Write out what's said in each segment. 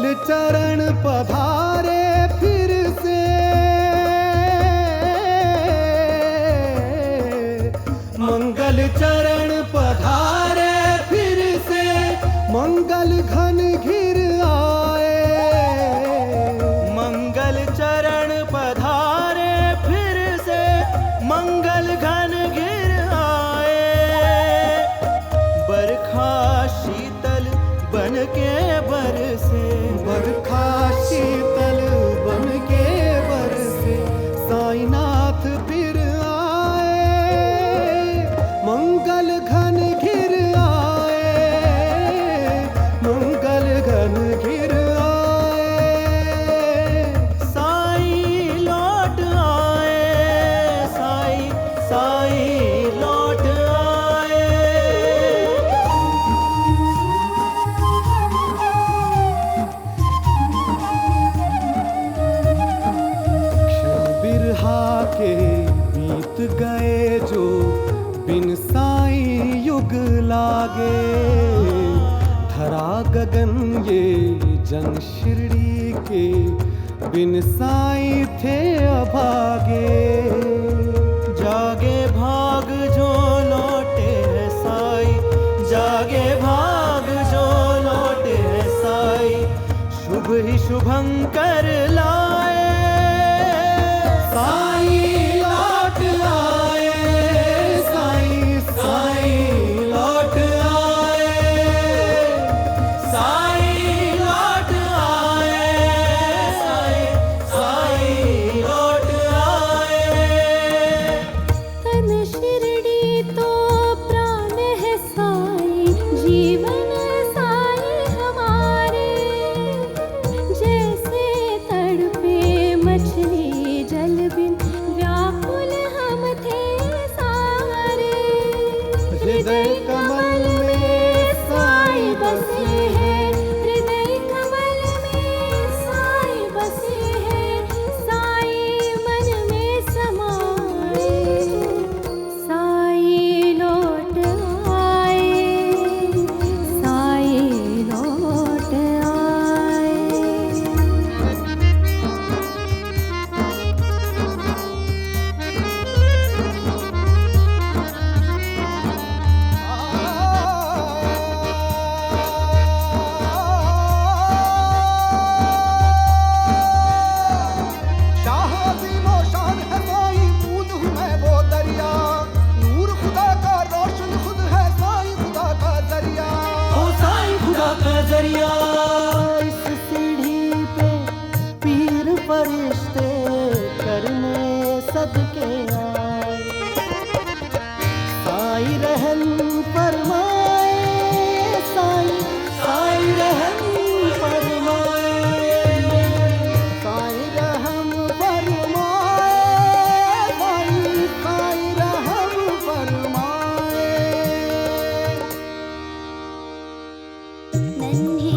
मंगल चरण पधारे फिर से, मंगल चरण पधारे फिर से, मंगल घन घिर आए। मंगल चरण पधारे फिर से, मंगल घन घिर आए। बरखा शीतल बन के बरसे, बरखा शीतल बन के बरसे, साईनाथ फिर आए। मंगल घन घिर आए, मंगल घन घिर आए। साईं लौट आए, साईं साईं लौट आए। बिरहा के बीत गए जो, बिन साईं युग लागे। धरा गगन ये जन शिरडी के, बिन साईं थे अभागे। जागे भाग जो लौटे है साईं, जागे भाग जो लौटे है साईं। शुभ ही शुभंकर लाए, साईं लौट आए, साईं साईं लौट आए। साईं लौट आए, साईं साईं लौट आए। तन शिरडी तो प्राण है साईं, जीवन साईं हमारे। जैसे तड़पे मछली जल बिन, व्याकुल हम थे सारे। हृदय कमल में साईं बसे हैं, हृदय कमल में साईं बसे हैं। साईं मन में समाए, साईं लौट आए, साईं लौट आए। शाह अज़ीमो शान है साईं, बूंद हूँ मैं वो दरिया। नूर खुदा का रोशन खुद है साईं, खुदा का जरिया। ओ साईं खुदा का जरिया। इस सीढ़ी पे पीर फरिश्ते करने सदके आए। साईं रहम फरमाए, साईं साईं रहम फरमाए। साईं रहम फरमाए, साईं साईं रहम फरमाए। नन्हे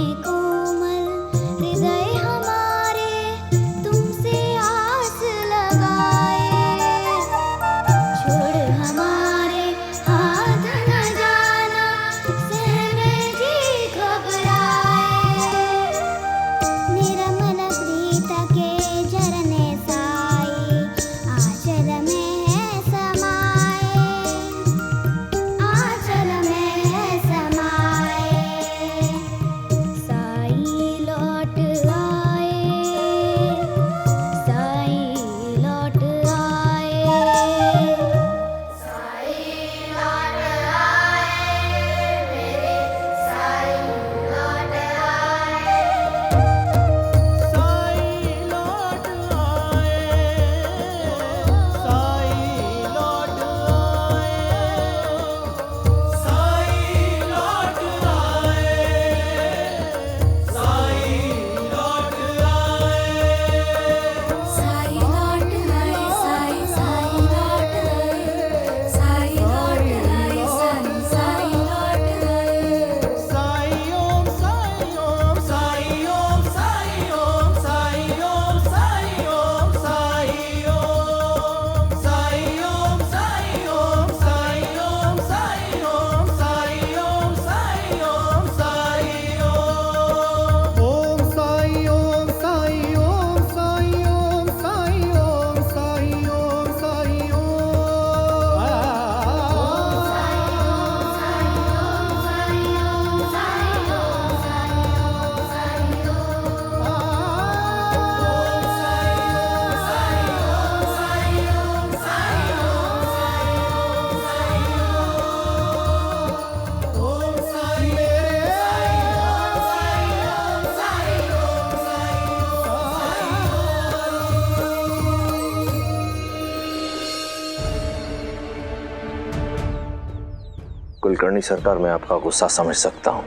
कुलकर्णी सरकार, मैं आपका गुस्सा समझ सकता हूं,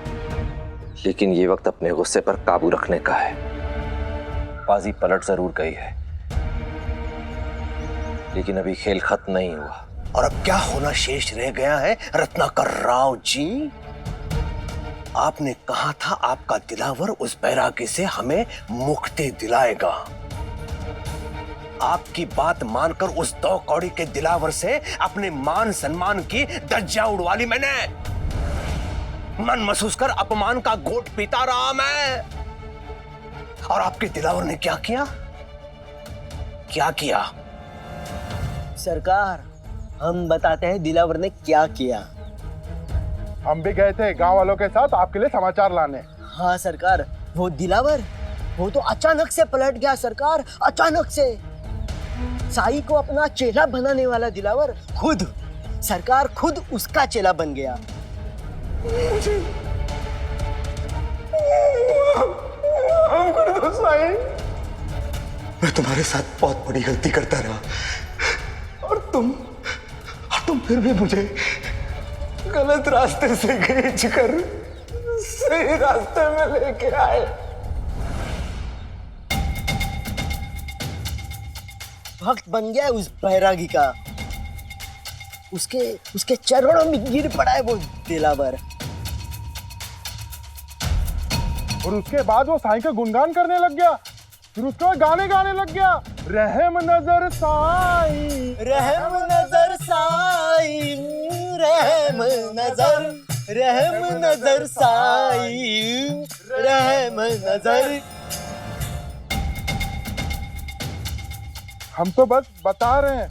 लेकिन ये वक्त अपने गुस्से पर काबू रखने का है। बाजी पलट जरूर गई है, लेकिन अभी खेल खत्म नहीं हुआ। और अब क्या होना शेष रह गया है रत्नाकर राव जी? आपने कहा था आपका दिलावर उस बैरागी से हमें मुक्ति दिलाएगा। आपकी बात मानकर उस 2 कौड़ी के दिलावर से अपने मान सम्मान की धज्जियां उड़वा ली मैंने। मन महसूस कर अपमान का घोट पीता रहा मैं। और आपके दिलावर ने क्या किया? क्या किया? सरकार, हम बताते हैं दिलावर ने क्या किया। हम भी गए थे गांव वालों के साथ आपके लिए समाचार लाने। हाँ सरकार, वो दिलावर वो तो अचानक से पलट गया सरकार, अचानक से। साई को अपना चेला बनाने वाला दिलावर खुद उसका चेला बन गया। हम कर दो साई। मैं तुम्हारे साथ बहुत बड़ी गलती करता रहा और तुम फिर भी मुझे गलत रास्ते से खींच कर सही रास्ते में लेके आए। वक्त बन गया उस बैरागी का। उसके चरणों में गिर पड़ा है वो दिलावर। और उसके बाद वो साईं का गुणगान करने लग गया। फिर उसको गाने गाने लग गया, रहम नजर साईं, रहम नजर साईं, रहम नजर साईं, रहम नजर। हम तो बस बता रहे हैं,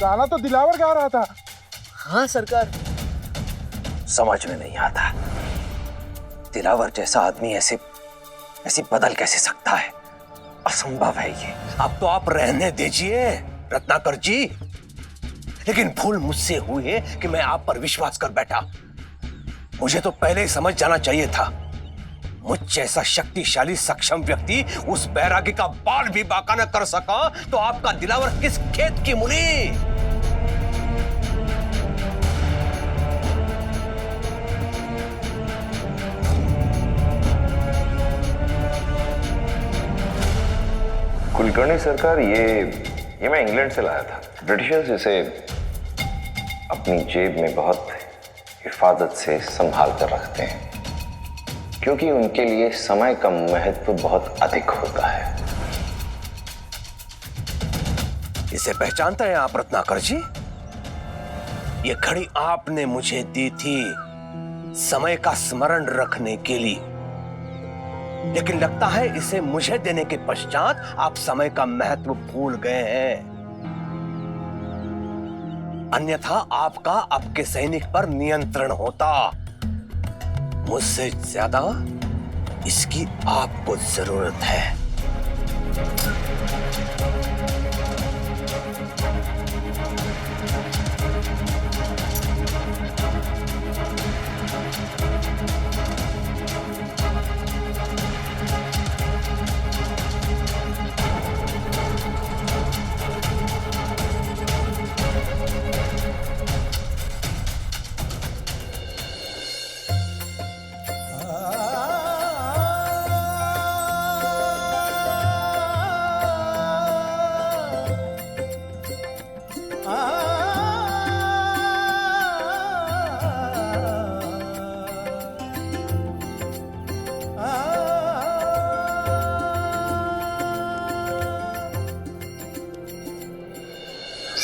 गाना तो दिलावर गा रहा था। हाँ सरकार। समझ में नहीं आता, दिलावर जैसा आदमी ऐसे बदल कैसे सकता है? असंभव है ये। अब तो आप रहने दीजिए रत्नाकर जी। लेकिन भूल मुझसे हुई है कि मैं आप पर विश्वास कर बैठा। मुझे तो पहले ही समझ जाना चाहिए था। मुझ जैसा शक्तिशाली सक्षम व्यक्ति उस बैरागी का बाल भी बांका न कर सका, तो आपका दिलावर किस खेत की मूली? कुलकर्णी सरकार, ये मैं इंग्लैंड से लाया था। ब्रिटिशर्स इसे अपनी जेब में बहुत हिफाजत से संभाल कर रखते हैं, क्योंकि उनके लिए समय का महत्व बहुत अधिक होता है। इसे पहचानते हैं आप रत्नाकर जी? ये घड़ी आपने मुझे दी थी समय का स्मरण रखने के लिए, लेकिन लगता है इसे मुझे देने के पश्चात आप समय का महत्व भूल गए हैं। अन्यथा आपका आपके सैनिक पर नियंत्रण होता। मुझसे ज्यादा इसकी आपको जरूरत है।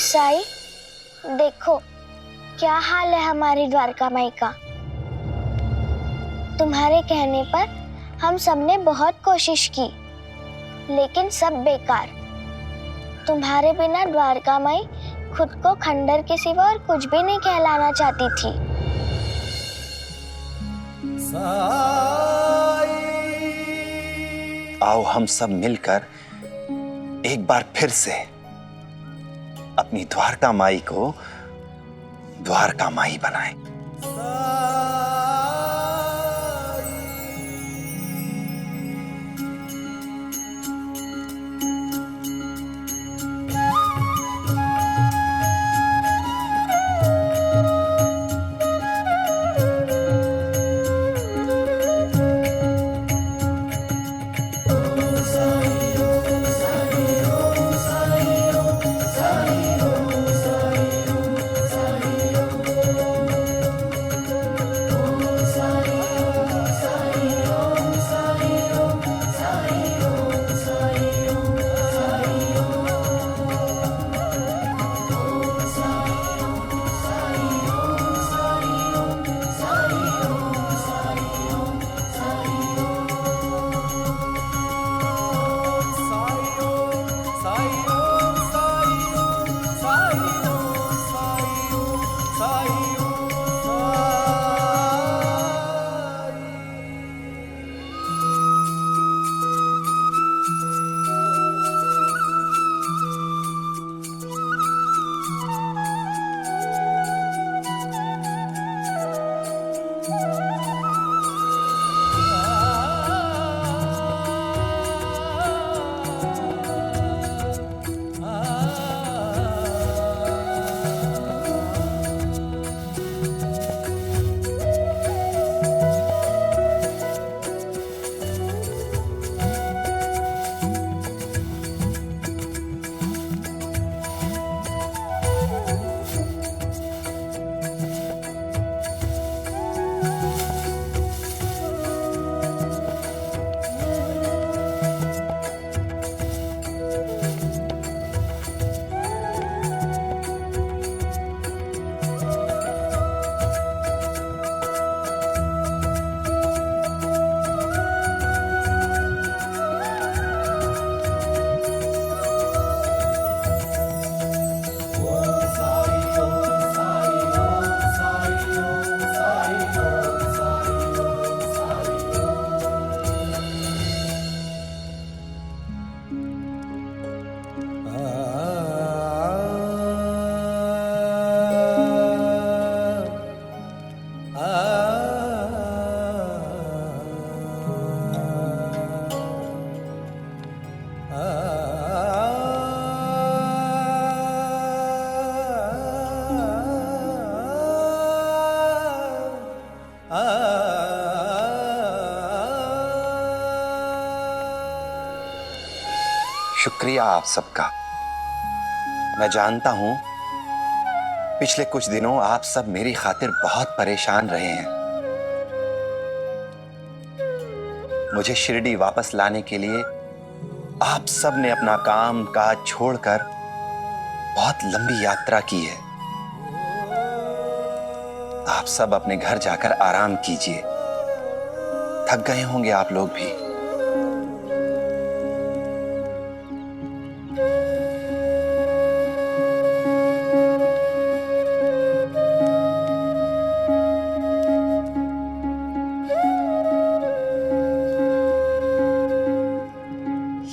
साई, देखो क्या हाल है हमारी द्वारका माई का। तुम्हारे कहने पर हम सबने बहुत कोशिश की, लेकिन सब बेकार। तुम्हारे बिना द्वारका माई खुद को खंडर के सिवा और कुछ भी नहीं कहलाना चाहती थी। आओ हम सब मिलकर एक बार फिर से अपनी द्वारका माई को द्वारका माई बनाएं। शुक्रिया आप सबका। मैं जानता हूं पिछले कुछ दिनों आप सब मेरी खातिर बहुत परेशान रहे हैं। मुझे शिरडी वापस लाने के लिए आप सब ने अपना काम काज छोड़कर बहुत लंबी यात्रा की है। आप सब अपने घर जाकर आराम कीजिए, थक गए होंगे आप लोग भी।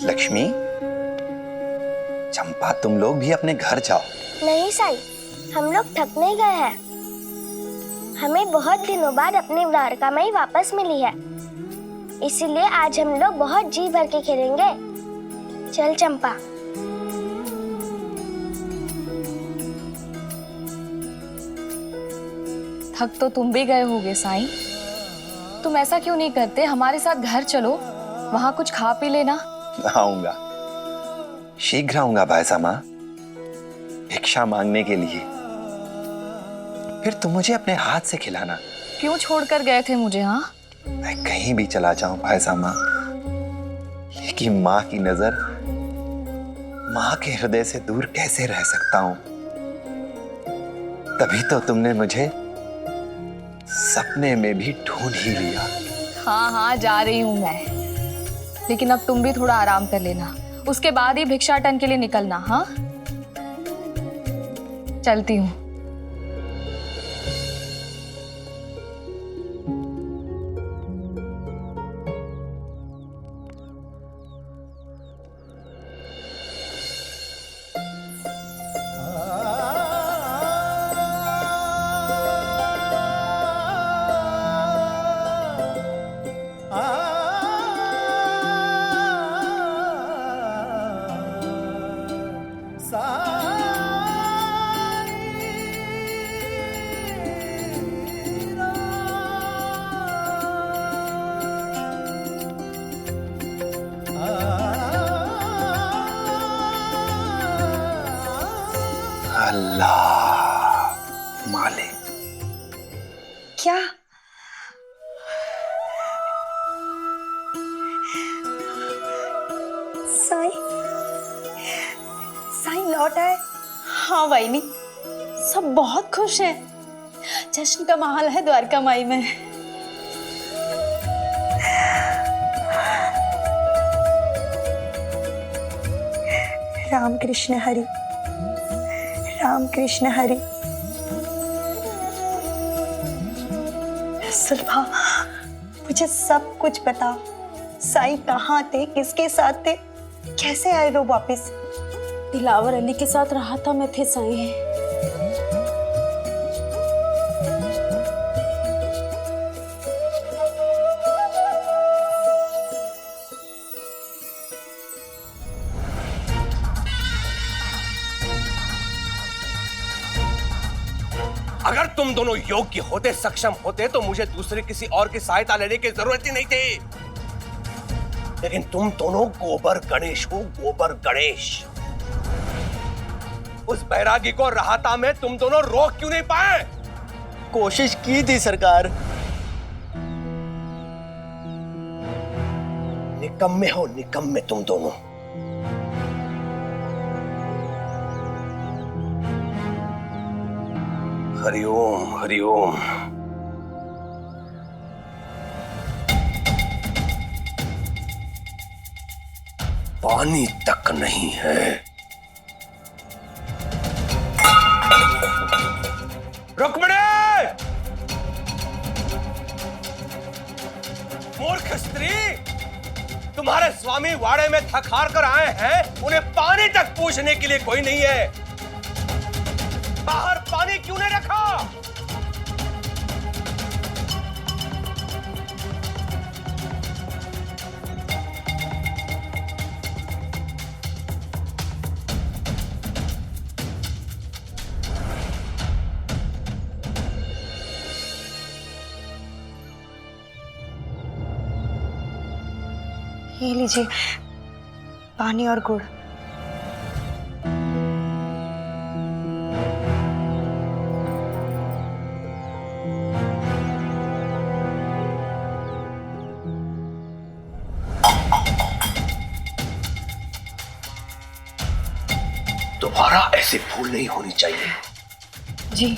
लक्ष्मी, चंपा, तुम लोग भी अपने घर जाओ। नहीं साई, हम लोग थक नहीं गए हैं। हमें बहुत दिनों बाद अपनी द्वारका माई वापस मिली है, इसीलिए आज हम लोग बहुत जी भर के खेलेंगे। चल चंपा। थक तो तुम भी गए होगे साईं। तुम ऐसा क्यों नहीं करते, हमारे साथ घर चलो, वहां कुछ खा पी लेना। आऊंगा, शीघ्र आऊंगा भाईसा माँ, भिक्षा मांगने के लिए। फिर तुम मुझे अपने हाथ से खिलाना। क्यों छोड़कर गए थे मुझे? हाँ, मैं कहीं भी चला जाऊं भाईसा माँ, लेकिन माँ की नजर, माँ के हृदय से दूर कैसे रह सकता हूं। तभी तो तुमने मुझे सपने में भी ढूंढ ही लिया। हाँ हाँ, जा रही हूँ मैं, लेकिन अब तुम भी थोड़ा आराम कर लेना, उसके बाद ही भिक्षाटन के लिए निकलना। हाँ, चलती हूँ। अल्लाह मालिक। क्या? साईं, साईं लौट आए। हाँ वाइनी, सब बहुत खुश हैं। जश्न का माहौल है द्वारका माई में। राम कृष्ण हरि, राम कृष्ण हरि। सुलभा, मुझे सब कुछ बता। साईं कहाँ थे, किसके साथ थे, कैसे आए वो वापस? दिलावर अली के साथ रहा था मैं थे साईं। अगर तुम दोनों योग्य होते, सक्षम होते, तो मुझे दूसरे किसी और की सहायता लेने की जरूरत ही नहीं थी। लेकिन तुम दोनों गोबर गणेश हो, गोबर गणेश। उस बैरागी को राहता में तुम दोनों रोक क्यों नहीं पाए? कोशिश की थी सरकार। निकम्मे हो, निकम्मे तुम दोनों। हरिओम हरिओम। पानी तक नहीं है। रुक्मिणी! मूर्ख स्त्री, तुम्हारे स्वामी वाड़े में थक हार कर आए हैं, उन्हें पानी तक पूछने के लिए कोई नहीं है। बाहर पानी क्यों नहीं रखा? ये लीजिए पानी और गुड़। दोबारा ऐसी भूल नहीं होनी चाहिए। जी।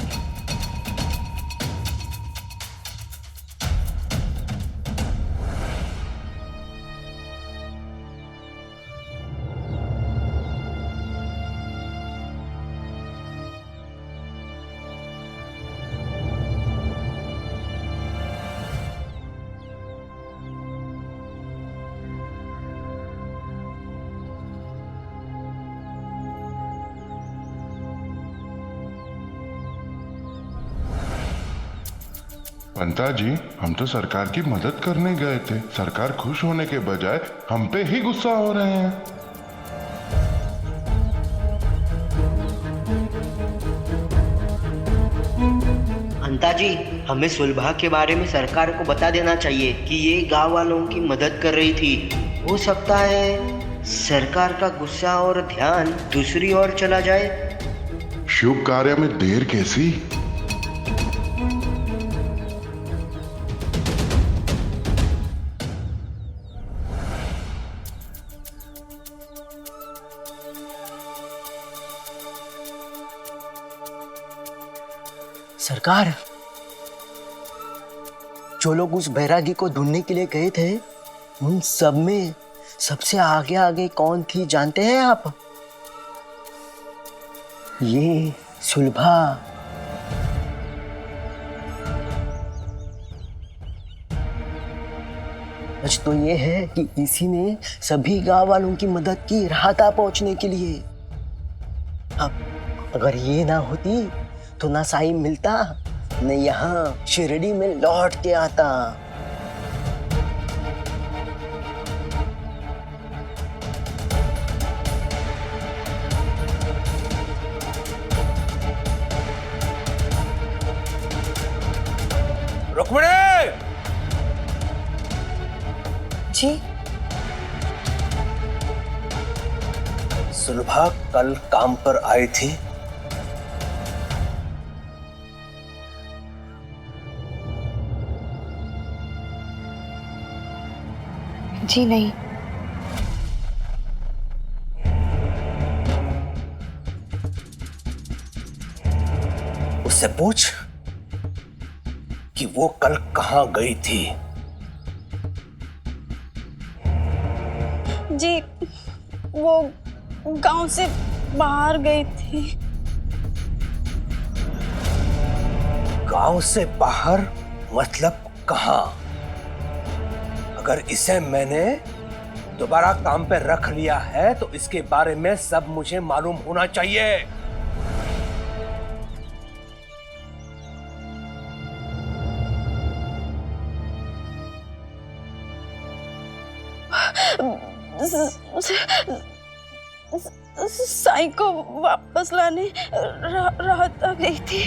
पंता जी, हम तो सरकार की मदद करने गए थे। सरकार खुश होने के बजाय हम पे ही गुस्सा हो रहे हैं। अंता जी, हमें सुलभा के बारे में सरकार को बता देना चाहिए कि ये गांव वालों की मदद कर रही थी। हो सकता है सरकार का गुस्सा और ध्यान दूसरी ओर चला जाए। शुभ कार्य में देर कैसी? सरकार, जो लोग उस बैरागी को ढूंढने के लिए गए थे, उन सब में सबसे आगे आगे कौन थी जानते हैं आप? ये सुलभा। सच तो ये है कि इसी ने सभी गांव वालों की मदद की राहता पहुंचने के लिए। अब अगर ये ना होती तो ना साई मिलता, न यहाँ शिरडी में लौट के आता। रुक्मिणी! जी। सुलभा कल काम पर आई थी? जी नहीं। उससे पूछ कि वो कल कहां गई थी। जी, वो गांव से बाहर गई थी। गांव से बाहर मतलब कहां? अगर इसे मैंने दोबारा काम पे रख लिया है तो इसके बारे में सब मुझे मालूम होना चाहिए। साई को वापस लाने राहता गई थी।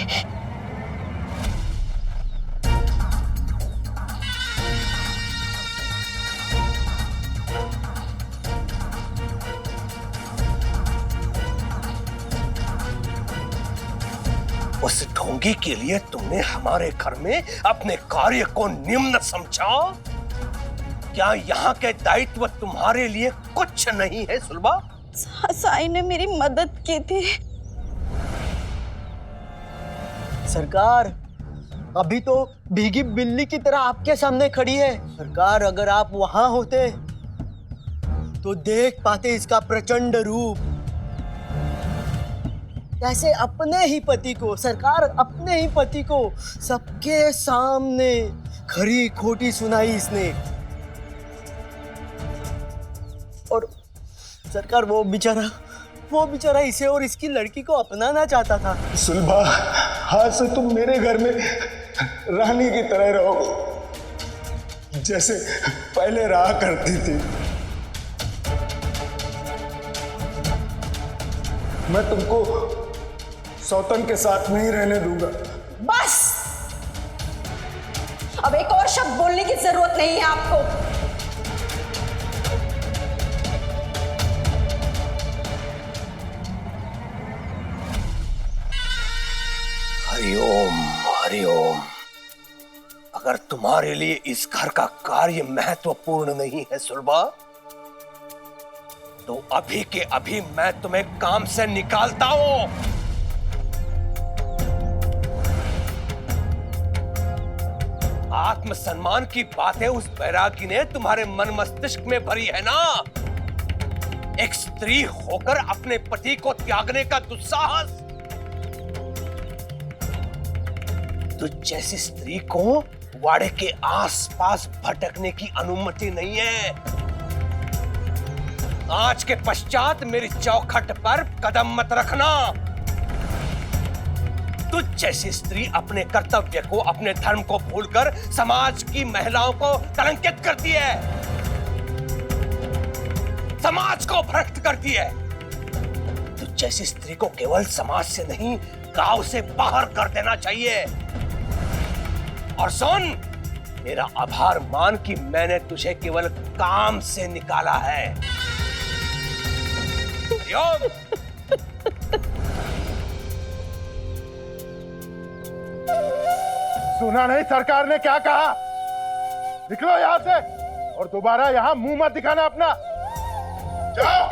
उस ढोंगी के लिए तुमने हमारे घर में अपने कार्य को निम्न समझा? क्या यहाँ के दायित्व तुम्हारे लिए कुछ नहीं है सुलभा? साई ने मेरी मदद की थी। सरकार, अभी तो भीगी बिल्ली की तरह आपके सामने खड़ी है। सरकार, अगर आप वहां होते तो देख पाते इसका प्रचंड रूप। कैसे अपने ही पति को, सरकार अपने ही पति को सबके सामने खरी खोटी सुनाई इसने। और सरकार, वो बेचारा इसे और इसकी लड़की को अपनाना चाहता था। सुलभा, आज से तुम मेरे घर में रानी की तरह रहो, जैसे पहले रहा करती थी। मैं तुमको सौतन के साथ नहीं रहने दूंगा। बस, अब एक और शब्द बोलने की जरूरत नहीं है आपको। हरिओम हरिओम। अगर तुम्हारे लिए इस घर का कार्य महत्वपूर्ण नहीं है सुलभा, तो अभी के अभी मैं तुम्हें काम से निकालता हूं। आत्मसम्मान की बातें उस बैरागी ने तुम्हारे मन मस्तिष्क में भरी है ना। एक स्त्री होकर अपने पति को त्यागने का दुस्साहस। तुझ जैसी स्त्री को वाड़े के आसपास भटकने की अनुमति नहीं है। आज के पश्चात मेरी चौखट पर कदम मत रखना। तुझ जैसी स्त्री अपने कर्तव्य को, अपने धर्म को भूलकर समाज की महिलाओं को कलंकित करती है, समाज को भ्रष्ट करती है। तुझ जैसी स्त्री को केवल समाज से नहीं, गांव से बाहर कर देना चाहिए। और सुन, मेरा आभार मान कि मैंने तुझे केवल काम से निकाला है। हरिओम। सुना नहीं सरकार ने क्या कहा? निकलो यहाँ से और दोबारा यहाँ मुंह मत दिखाना अपना। जाओ।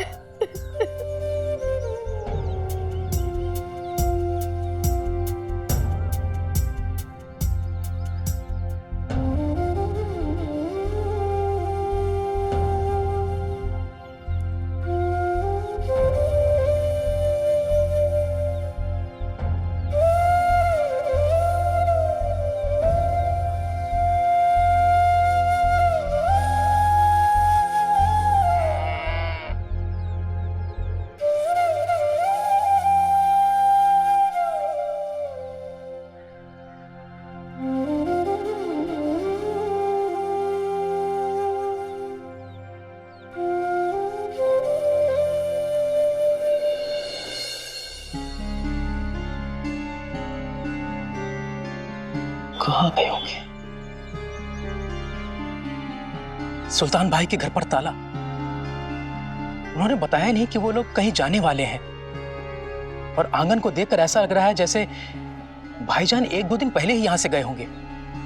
कहाँ गए होंगे? सुल्तान भाई के घर पर ताला। उन्होंने बताया नहीं कि वो लोग कहीं जाने वाले हैं। और आंगन को देखकर ऐसा लग रहा है जैसे भाईजान 1-2 दिन पहले ही यहाँ से गए होंगे।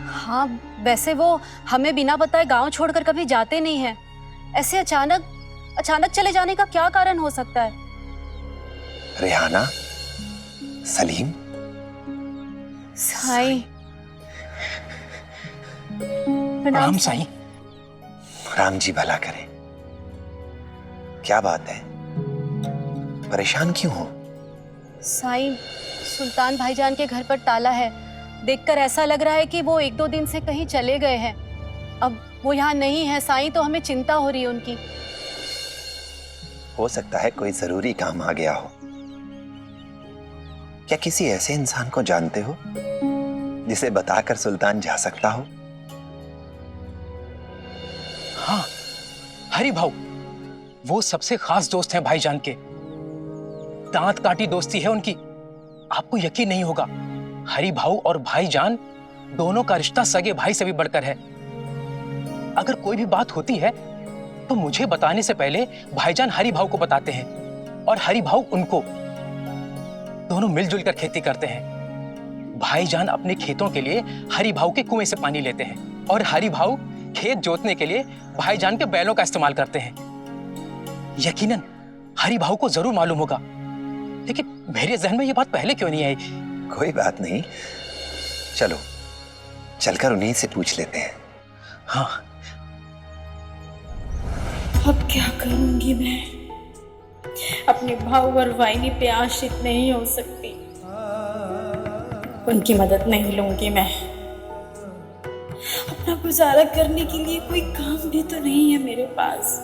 हाँ, वैसे वो हमें बिना बताए गांव छोड़कर कभी जाते नहीं हैं। ऐसे अचानक चले जाने का क्या कारण हो सकता है? रेहाना, सलीम, साईं। प्रणाम साईं। राम जी भला करे। क्या बात है, परेशान क्यों हो? साईं, सुल्तान भाईजान के घर पर ताला है। देखकर ऐसा लग रहा है कि वो 1-2 दिन से कहीं चले गए हैं। अब वो यहाँ नहीं है साईं, तो हमें चिंता हो रही है उनकी। हो सकता है कोई जरूरी काम आ गया हो। क्या किसी ऐसे इंसान को जानते हो जिसे बताकर सुल्तान जा सकता हो? हाँ, हरि भाऊ। वो सबसे खास दोस्त हैं भाईजान के। दांत काटी दोस्ती है उनकी। आपको यकीन नहीं होगा, हरि भाऊ और भाईजान दोनों का रिश्ता सगे भाई से भी बढ़कर है। अगर कोई भी बात होती है तो मुझे बताने से पहले भाईजान हरि भाऊ को बताते हैं और हरि भाऊ उनको। दोनों मिलजुल कर खेती करते हैं। भाईजान अपने खेतों के लिए हरि भाऊ के कुएं से पानी लेते हैं और हरि भाऊ खेत जोतने के लिए भाईजान के बैलों का इस्तेमाल करते हैं। यकीनन हरि भाऊ को जरूर मालूम होगा, लेकिन मेरे जहन में ये बात पहले क्यों नहीं आई? कोई बात नहीं, चलो चलकर उन्हीं से पूछ लेते हैं। हाँ। अब क्या करूंगी मैं? अपने भाऊ और वाइनी पे आश्रित नहीं हो सकती। उनकी मदद नहीं लूंगी मैं। अपना गुजारा करने के लिए कोई काम भी तो नहीं है मेरे पास।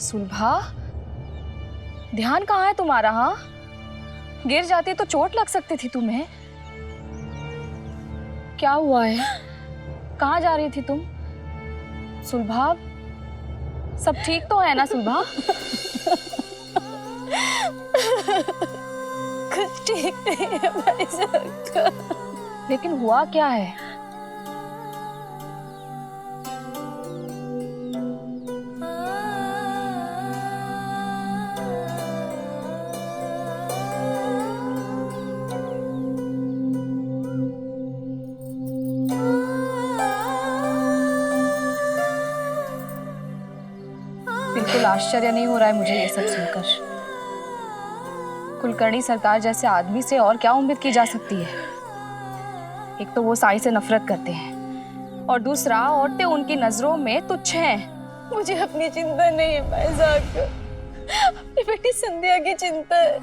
सुलभा, ध्यान कहाँ है तुम्हारा? हाँ, गिर जाती तो चोट लग सकती थी तुम्हें। क्या हुआ है? कहाँ जा रही थी तुम? सुलभा, सब ठीक तो है ना सुलभा? कुछ ठीक नहीं है भाई साहब। लेकिन हुआ क्या है? आश्चर्य नहीं हो रहा है मुझे ये सब सुनकर। कुलकर्णी सरकार जैसे आदमी से और क्या उम्मीद की जा सकती है। एक तो वो साई से नफरत करते हैं और दूसरा औरतें उनकी नजरों में तुच्छ हैं। मुझे अपनी चिंता नहीं है भाईजान, अपनी बेटी संध्या की चिंता है।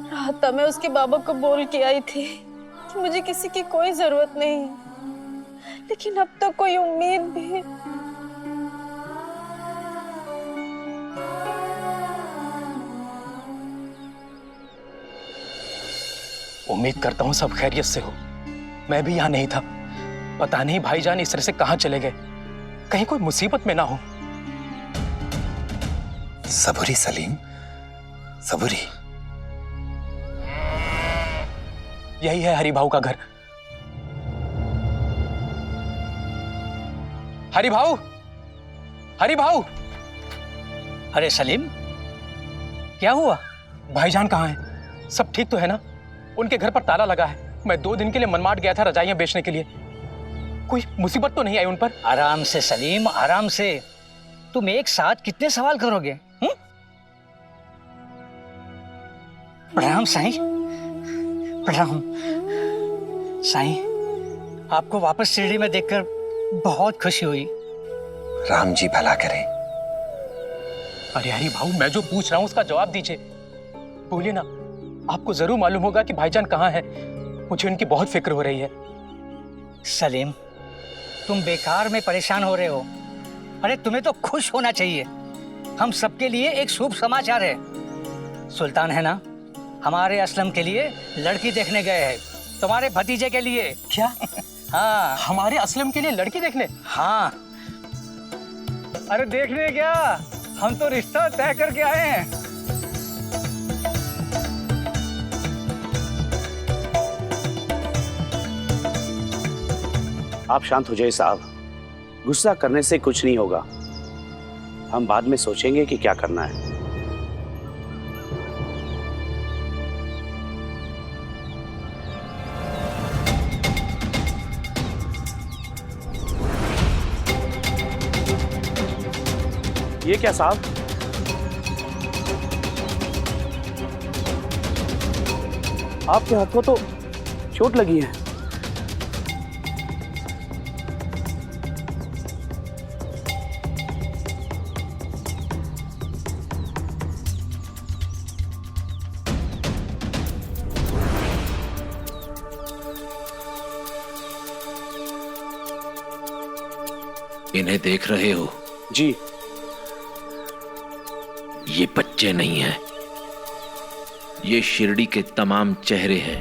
रात मैं उसके बाबा को बोल के आई थी कि मुझे किसी की कोई जरूरत नहीं, लेकिन अब तो कोई उम्मीद भी। उम्मीद करता हूँ सब खैरियत से हो। मैं भी यहाँ नहीं था, पता नहीं भाईजान इस तरह से कहाँ चले गए, कहीं कोई मुसीबत में ना हो। सबूरी सलीम, सबूरी। यही है हरिभाऊ का घर। हरिभाऊ, हरिभाऊ। अरे सलीम, क्या हुआ? भाईजान कहाँ हैं? सब ठीक तो है ना? उनके घर पर ताला लगा है। मैं 2 दिन के लिए मनमाड गया था रजाइयां बेचने के लिए। कोई मुसीबत तो नहीं आई उन पर? आराम से सलीम, आराम से। तुम एक साथ कितने सवाल करोगे? प्रणाम साईं, प्रणाम। साईं, आपको वापस शिरडी में देखकर बहुत खुशी हुई। राम जी भला करें। अरे हरिभाऊ, मैं जो पूछ रहा हूँ उसका जवाब दीजिए। बोलिए ना, आपको जरूर मालूम होगा कि भाईजान कहाँ है। मुझे उनकी बहुत फिक्र हो रही है। सलीम, तुम बेकार में परेशान हो रहे हो। अरे तुम्हें तो खुश होना चाहिए। हम सबके लिए एक शुभ समाचार है। सुल्तान है ना, हमारे असलम के लिए लड़की देखने गए हैं, तुम्हारे भतीजे के लिए। क्या? हाँ, हमारे असलम के लिए लड़की देखने? हाँ। अरे देखने क्या, हम तो रिश्ता तय करके आए हैं। आप शांत हो जाइए साहब, गुस्सा करने से कुछ नहीं होगा। हम बाद में सोचेंगे कि क्या करना है। ये क्या साहब? आपके हाथ को तो चोट लगी है। इन्हें देख रहे हो? जी। ये बच्चे नहीं हैं, ये शिरडी के तमाम चेहरे हैं।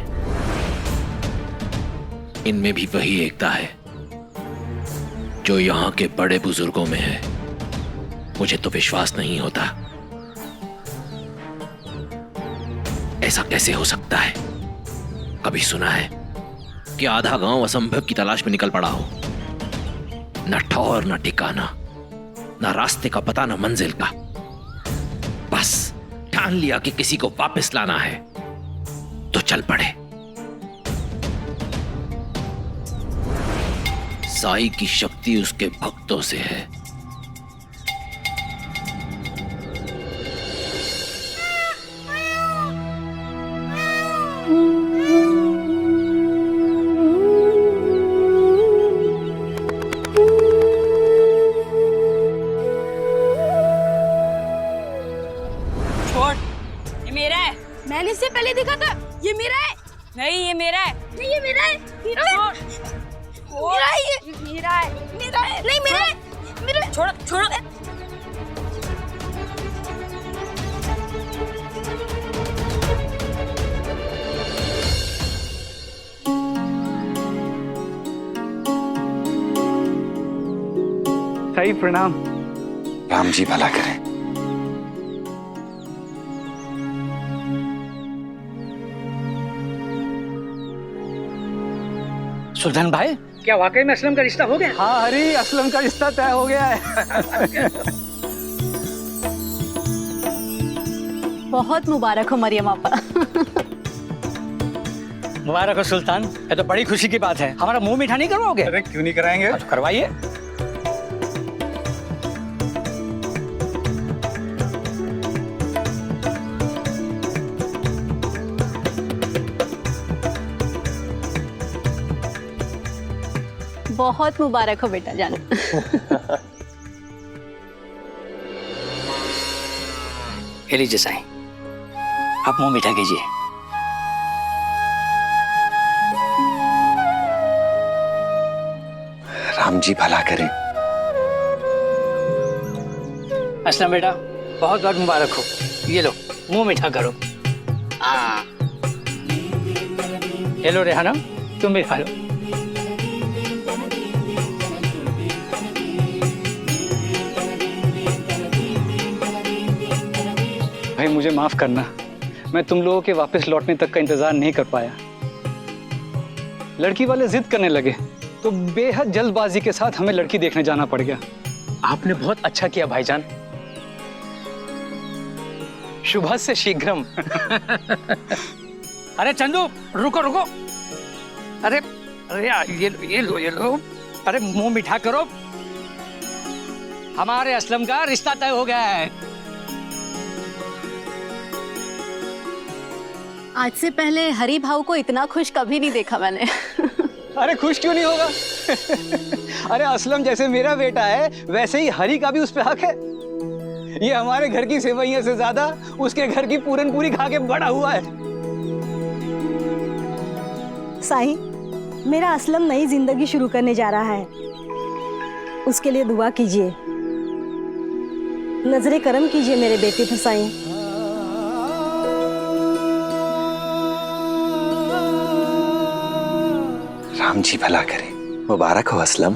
इनमें भी वही एकता है जो यहां के बड़े बुजुर्गों में है। मुझे तो विश्वास नहीं होता, ऐसा कैसे हो सकता है? कभी सुना है कि आधा गांव असंभव की तलाश में निकल पड़ा हो? न ठौर न ठिकाना, न रास्ते का पता न मंजिल का। बस ठान लिया कि किसी को वापस लाना है तो चल पड़े। साई की शक्ति उसके भक्तों से है। मैंने इससे पहले देखा था। ये मेरा है। नहीं, ये मेरा है। नहीं, ये मेरा है। मेरा है। मेरा है ये। मेरा है। मेरा है। नहीं, मेरा है। मेरा है। छोड़ो, छोड़ो। साई प्रणाम। राम जी भला करें। सुल्तान भाई, क्या वाकई में असलम का रिश्ता हो गया? हाँ हरी, असलम का रिश्ता तय हो गया है। बहुत मुबारक हो मरियम आपा। मुबारक हो सुल्तान, ये तो बड़ी खुशी की बात है। हमारा मुंह मीठा नहीं करवाओगे? अरे क्यों नहीं कराएंगे? तो करवाइए। बहुत मुबारक हो बेटा जान। ये लीजिए साईं, आप मुंह मीठा कीजिए। राम जी भला करें। असलम बेटा, बहुत बहुत मुबारक हो। ये लो, मुंह मीठा करो। हाँ, ये लो रेहाना, तुम भी खा लो। भाई मुझे माफ करना, मैं तुम लोगों के वापस लौटने तक का इंतजार नहीं कर पाया। लड़की वाले जिद करने लगे तो बेहद जल्दबाजी के साथ हमें लड़की देखने जाना पड़ गया। आपने बहुत अच्छा किया भाईजान। शुभ से शीघ्रम। अरे चंदू, रुको रुको। अरे अरे ये लो। अरे मुंह मीठा करो। हमारे असलम का रिश्ता तय हो गया है। आज से पहले हरी भाऊ को इतना खुश कभी नहीं देखा मैंने। अरे खुश क्यों नहीं होगा? अरे असलम जैसे मेरा बेटा है वैसे ही हरी का भी उस पे हक है। ये हमारे घर की सेवइयों से ज्यादा उसके घर की पूरन पूरी खा के बड़ा हुआ है। साईं, मेरा असलम नई जिंदगी शुरू करने जा रहा है, उसके लिए दुआ कीजिए, नजरे करम कीजिए मेरे बेटे पर साईं। राम जी भला करे। मुबारक हो असलम।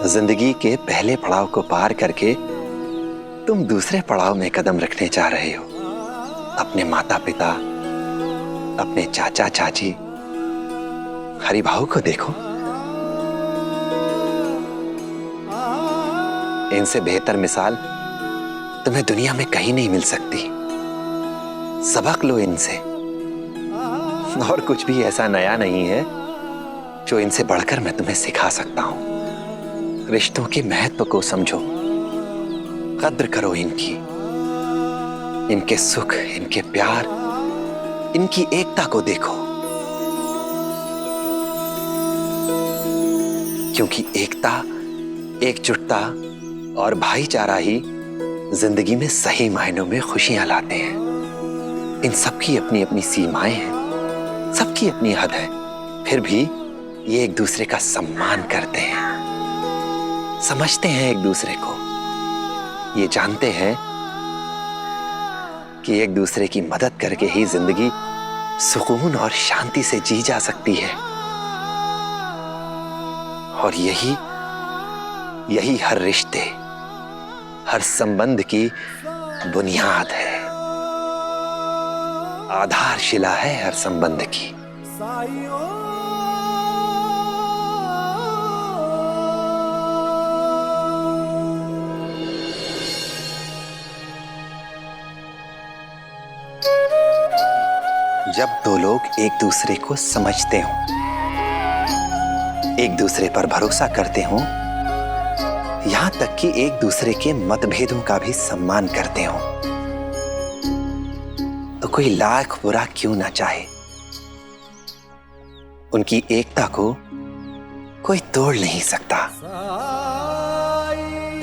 जिंदगी के पहले पड़ाव को पार करके तुम दूसरे पड़ाव में कदम रखने जा रहे हो। अपने माता पिता, अपने चाचा चाची, हरी भाऊ को देखो। इनसे बेहतर मिसाल तुम्हें दुनिया में कहीं नहीं मिल सकती। सबक लो इनसे। और कुछ भी ऐसा नया नहीं है जो इनसे बढ़कर मैं तुम्हें सिखा सकता हूं। रिश्तों के महत्व को समझो, कद्र करो इनकी, इनके सुख, इनके प्यार, इनकी एकता को देखो, क्योंकि एकता, एकजुटता और भाईचारा ही जिंदगी में सही मायनों में खुशियां लाते हैं। इन सबकी अपनी अपनी सीमाएं हैं, सबकी अपनी हद है, फिर भी ये एक दूसरे का सम्मान करते हैं, समझते हैं एक दूसरे को। ये जानते हैं कि एक दूसरे की मदद करके ही जिंदगी सुकून और शांति से जी जा सकती है। और यही हर रिश्ते, हर संबंध की बुनियाद है, आधारशिला है हर संबंध की। जब दो लोग एक दूसरे को समझते हों, एक दूसरे पर भरोसा करते हों, यहां तक कि एक दूसरे के मतभेदों का भी सम्मान करते हों, तो कोई लाख बुरा क्यों ना चाहे, उनकी एकता को कोई तोड़ नहीं सकता,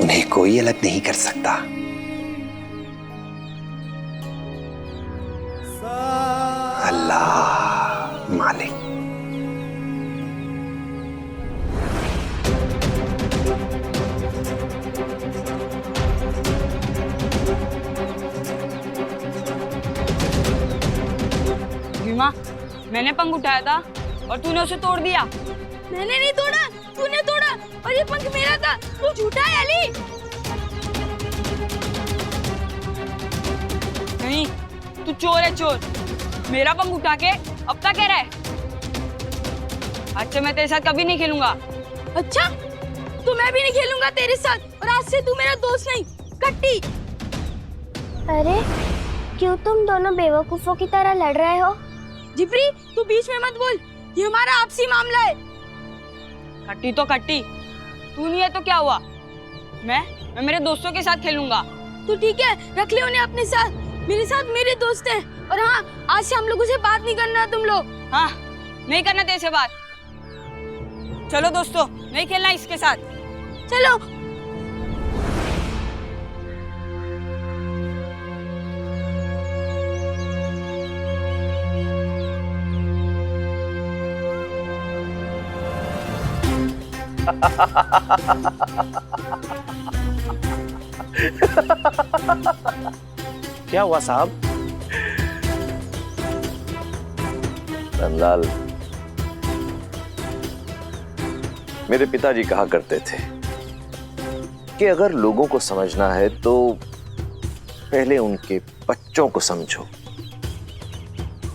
उन्हें कोई अलग नहीं कर सकता। अल्लाह मालिक। भीमा, मैंने पंख उठाया था और तूने उसे तोड़ दिया। मैंने नहीं तोड़ा, तूने तोड़ा, और ये पंख मेरा था। तू झूठा है अली। नहीं, तू चोर है, चोर। मेरा पंख उठा के अब तक कह रहा है। अच्छा, मैं तेरे साथ कभी नहीं खेलूंगा। अच्छा, तो मैं भी नहीं खेलूंगा तेरे साथ, और आज से तू मेरा दोस्त नहीं, कट्टी। अरे क्यों तुम दोनों बेवकूफों की तरह लड़ रहे हो? जिप्री, तू बीच में मत बोल, ये हमारा आपसी मामला है। कट्टी तो कट्टी, तू नहीं है तो क्या हुआ? मैं मेरे दोस्तों के साथ खेलूंगा। तो ठीक है, रख ले उन्हें अपने साथ। मेरे साथ मेरे दोस्त हैं। और हाँ, आज से हम लोगों से बात नहीं करना तुम लोग। हाँ, नहीं करना तेरे से बात। चलो दोस्तों, नहीं खेलना इसके साथ। चलो। क्या हुआ साहब? नंदलाल, मेरे पिताजी कहा करते थे कि अगर लोगों को समझना है तो पहले उनके बच्चों को समझो,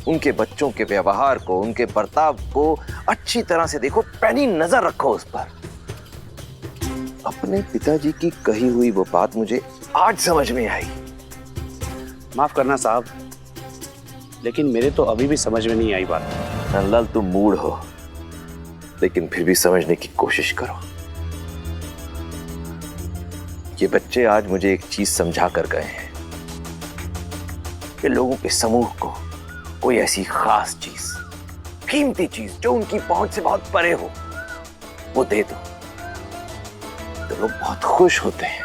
उनके बच्चों के व्यवहार को, उनके बर्ताव को अच्छी तरह से देखो, पैनी नजर रखो उस पर। अपने पिताजी की कही हुई वो बात मुझे आज समझ में आई। माफ करना साहब, लेकिन मेरे तो अभी भी समझ में नहीं आई बात। नंदलाल, तुम मूड हो, लेकिन फिर भी समझने की कोशिश करो। ये बच्चे आज मुझे एक चीज समझा कर गए हैं कि लोगों के समूह को कोई ऐसी खास चीज, कीमती चीज जो उनकी पहुंच से बहुत परे हो, वो दे दो तो लोग बहुत खुश होते हैं,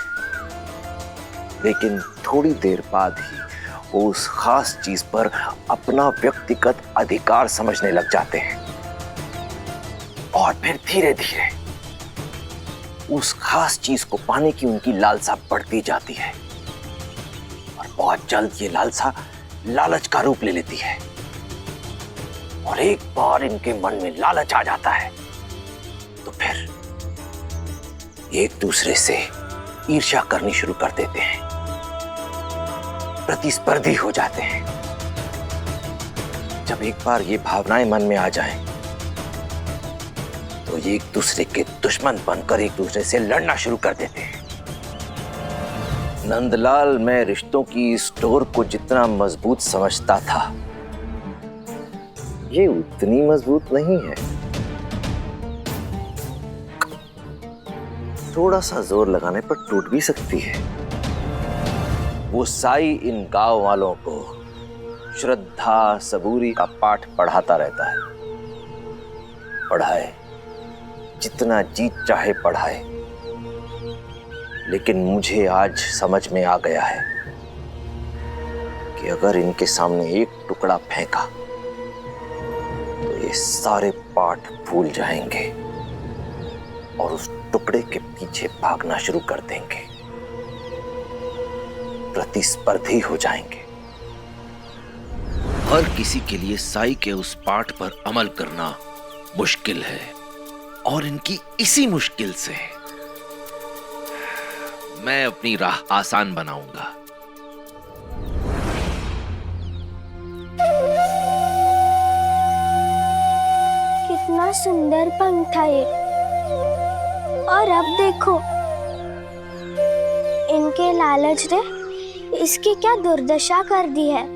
लेकिन थोड़ी देर बाद ही वो उस खास चीज पर अपना व्यक्तिगत अधिकार समझने लग जाते हैं और फिर धीरे धीरे उस खास चीज को पाने की उनकी लालसा बढ़ती जाती है और बहुत जल्द ये लालसा लालच का रूप ले लेती है। और एक बार इनके मन में लालच आ जाता है तो फिर एक दूसरे से ईर्ष्या करनी शुरू कर देते हैं, प्रतिस्पर्धी हो जाते हैं। जब एक बार ये भावनाएं मन में आ जाएं, तो ये एक दूसरे के दुश्मन बनकर एक दूसरे से लड़ना शुरू कर देते हैं। नंदलाल, मैं रिश्तों की इस डोर को जितना मजबूत समझता था, ये उतनी मजबूत नहीं है। थोड़ा सा जोर लगाने पर टूट भी सकती है। वो साई इन गांव वालों को श्रद्धा सबूरी का पाठ पढ़ाता रहता है। पढ़ाए, जितना जी चाहे पढ़ाए, लेकिन मुझे आज समझ में आ गया है कि अगर इनके सामने एक टुकड़ा फेंका तो ये सारे पाठ भूल जाएंगे और उस टुकड़े के पीछे भागना शुरू कर देंगे, प्रतिस्पर्धी हो जाएंगे। हर किसी के लिए साई के उस पाठ पर अमल करना मुश्किल है और इनकी इसी मुश्किल से मैं अपनी राह आसान बनाऊंगा। कितना सुंदर पंख था ये, और अब देखो इनके लालच ने इसकी क्या दुर्दशा कर दी है।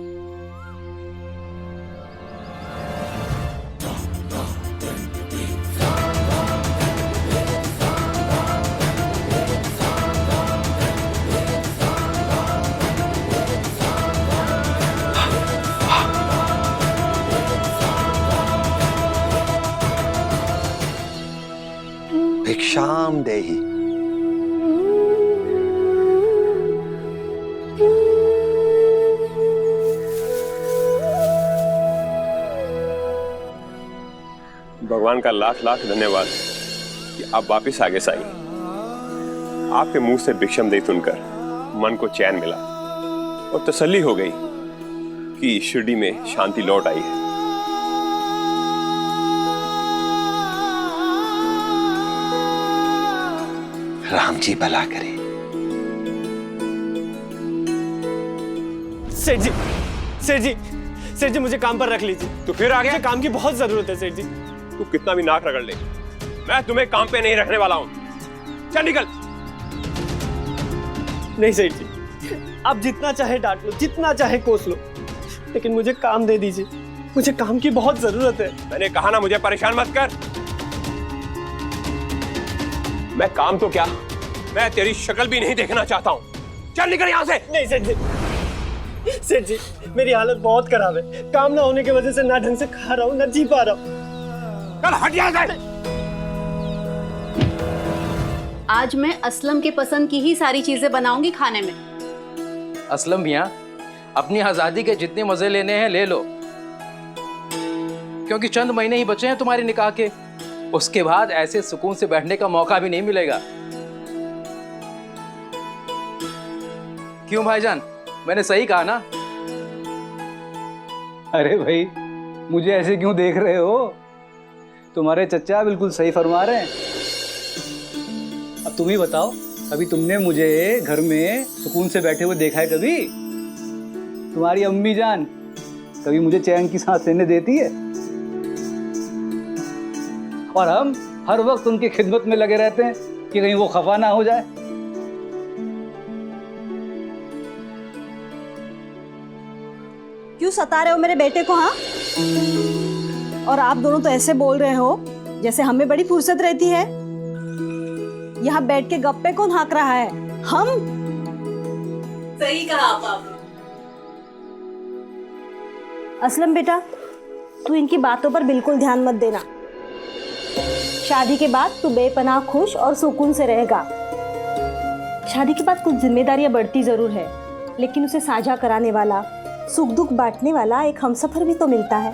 भिक्षाम देहि। भगवान का लाख लाख धन्यवाद कि आप वापिस आ गए साईं। आपके मुंह से भिक्षम देहि सुनकर मन को चैन मिला और तसल्ली हो गई कि शिरडी में शांति लौट आई है। राम जी भला करे। सेठ जी, सेठ जी, सेठ जी, मुझे काम पर रख लीजिए। तो फिर आ गया? मुझे काम की बहुत जरूरत है सेठ जी। तू कितना भी नाक रगड़ ले, मैं तुम्हें काम पे नहीं रखने वाला हूं। चल निकल। नहीं सेठ जी, आप जितना चाहे डांट लो, जितना चाहे कोस लो, लेकिन मुझे काम दे दीजिए। मुझे काम की बहुत जरूरत है। मैंने कहा ना, मुझे परेशान मत कर। मैं काम तो क्या, मैं तेरी शक्ल भी नहीं देखना चाहता हूं। चल निकल यहां से। नहीं सेठ जी, सेठ जी, मेरी हालत बहुत खराब है। काम ना होने की वजह से ना ढंग से खा रहा हूँ, ना जी पा रहा हूँ। चल हट यहाँ से। आज मैं असलम के पसंद की ही सारी चीजें बनाऊंगी खाने में। असलम मियाँ, अपनी आजादी के जितने मजे लेने हैं ले लो, क्योंकि चंद महीने ही बचे हैं तुम्हारे निकाह के। उसके बाद ऐसे सुकून से बैठने का मौका भी नहीं मिलेगा। क्यों भाईजान, मैंने सही कहा ना? अरे भाई, मुझे ऐसे क्यों देख रहे हो? तुम्हारे चचा बिल्कुल सही फरमा रहे हैं। अब तुम ही बताओ, अभी तुमने मुझे घर में सुकून से बैठे हुए देखा है कभी? तुम्हारी अम्मी जान कभी मुझे चैन की सांस लेने देती है? और हम हर वक्त उनकी खिदमत में लगे रहते हैं कि कहीं वो खफा ना हो जाए। क्यों सता रहे हो मेरे बेटे को? हाँ, और आप दोनों तो ऐसे बोल रहे हो जैसे हमें बड़ी फुर्सत रहती है। यहाँ बैठ के गप्पे कौन हाँक रहा है? हम। सही कहा आपने। असलम बेटा, तू इनकी बातों पर बिल्कुल ध्यान मत देना। शादी के बाद तू बेपनाह खुश और सुकून से रहेगा। शादी के बाद कुछ जिम्मेदारियां बढ़ती जरूर है, लेकिन उसे साझा कराने वाला, सुख दुख बांटने वाला एक हमसफर भी तो मिलता है।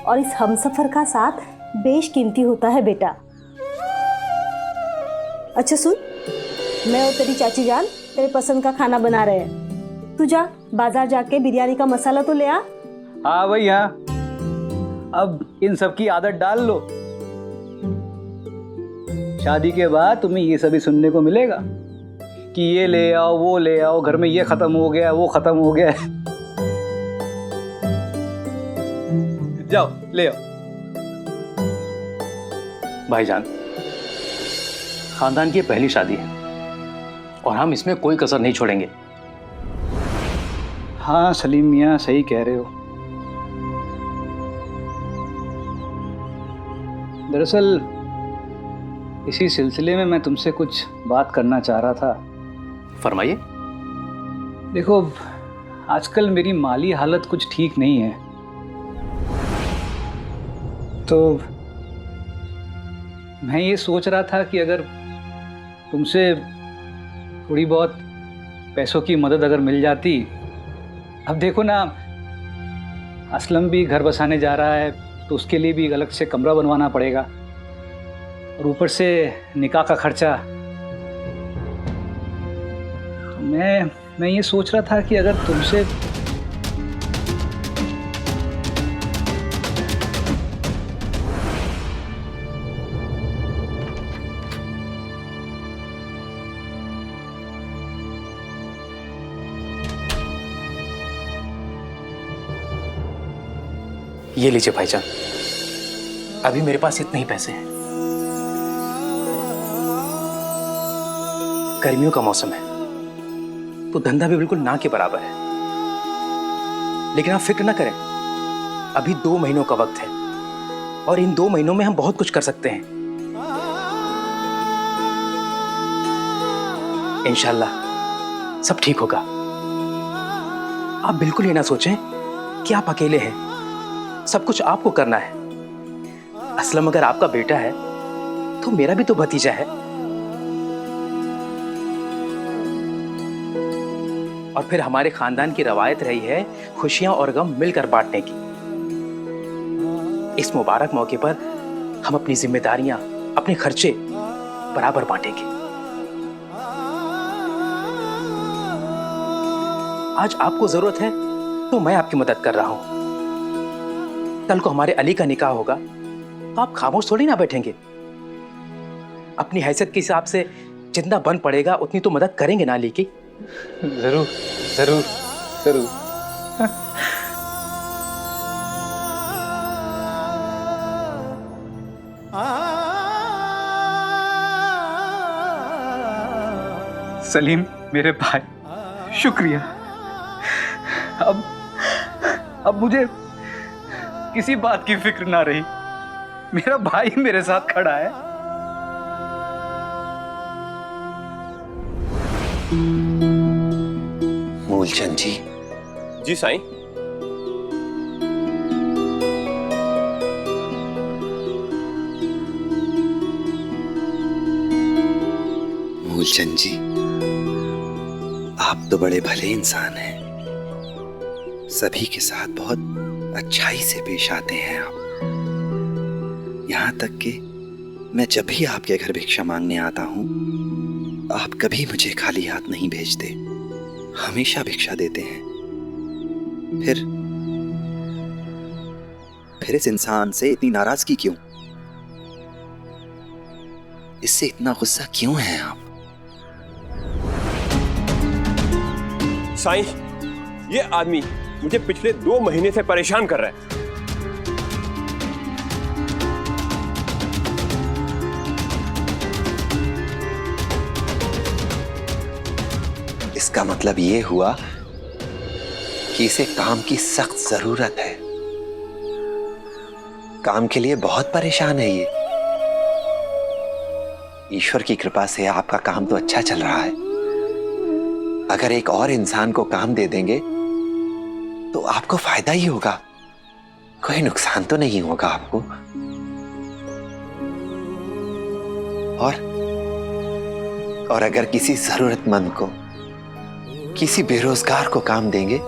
और इस हमसफर का साथ बेशकीमती होता है बेटा। अच्छा सुन, मैं और तेरी चाची जान तेरे पसंद का खाना बना रहे हैं। तू जा बाजार जाके बिरयानी का मसाला तो ले आ। हाँ भाई हाँ, अब इन सब की आदत डाल लो। शादी के बाद तुम्हें ये सभी सुनने को मिलेगा कि ये ले आओ, वो ले आओ, घर में ये खत्म हो गया, वो खत्म हो गया। जाओ ले आओ। भाईजान, खानदान की पहली शादी है और हम इसमें कोई कसर नहीं छोड़ेंगे। हाँ सलीम मियाँ, सही कह रहे हो। दरअसल इसी सिलसिले में मैं तुमसे कुछ बात करना चाह रहा था। फरमाइए। देखो, आजकल मेरी माली हालत कुछ ठीक नहीं है, तो मैं ये सोच रहा था कि अगर तुमसे थोड़ी बहुत पैसों की मदद अगर मिल जाती। अब देखो ना, असलम भी घर बसाने जा रहा है, तो उसके लिए भी अलग से कमरा बनवाना पड़ेगा, और ऊपर से निकाह का खर्चा। तो मैं ये सोच रहा था कि अगर तुमसे ये लीजिए भाईजान, अभी मेरे पास इतने ही पैसे हैं। गर्मियों का मौसम है तो धंधा भी बिल्कुल ना के बराबर है, लेकिन आप फिक्र ना करें, अभी 2 महीनों का वक्त है और इन 2 महीनों में हम बहुत कुछ कर सकते हैं। इंशाल्लाह सब ठीक होगा। आप बिल्कुल ये ना सोचें कि आप अकेले हैं, सब कुछ आपको करना है। असलम अगर आपका बेटा है तो मेरा भी तो भतीजा है, और फिर हमारे खानदान की रवायत रही है खुशियां और गम मिलकर बांटने की। इस मुबारक मौके पर हम अपनी जिम्मेदारियां, अपने खर्चे बराबर बांटेंगे। आज आपको जरूरत है तो मैं आपकी मदद कर रहा हूं। कल को हमारे अली का निकाह होगा तो आप खामोश थोड़ी ना बैठेंगे। अपनी हैसियत के हिसाब से जितना बन पड़ेगा उतनी तो मदद करेंगे ना अली की। जरूर जरूर जरूर। सलीम मेरे भाई, शुक्रिया। अब मुझे किसी बात की फिक्र ना रही, मेरा भाई मेरे साथ खड़ा है। मूलचंद जी। जी साईं। गुलशन जी, आप तो बड़े भले इंसान हैं। सभी के साथ बहुत अच्छाई से पेश आते हैं आप। यहाँ तक कि मैं जब भी आपके घर भिक्षा मांगने आता हूँ, आप कभी मुझे खाली हाथ नहीं भेजते, हमेशा भिक्षा देते हैं। फिर इस इंसान से इतनी नाराजगी क्यों? इससे इतना गुस्सा क्यों हैं आप? साईं, ये आदमी मुझे पिछले 2 महीने से परेशान कर रहा है। इसका मतलब ये हुआ कि इसे काम की सख्त जरूरत है। काम के लिए बहुत परेशान है ये। ईश्वर की कृपा से आपका काम तो अच्छा चल रहा है। अगर एक और इंसान को काम दे देंगे तो आपको फायदा ही होगा, कोई नुकसान तो नहीं होगा आपको। और अगर किसी जरूरतमंद को, किसी बेरोजगार को काम देंगे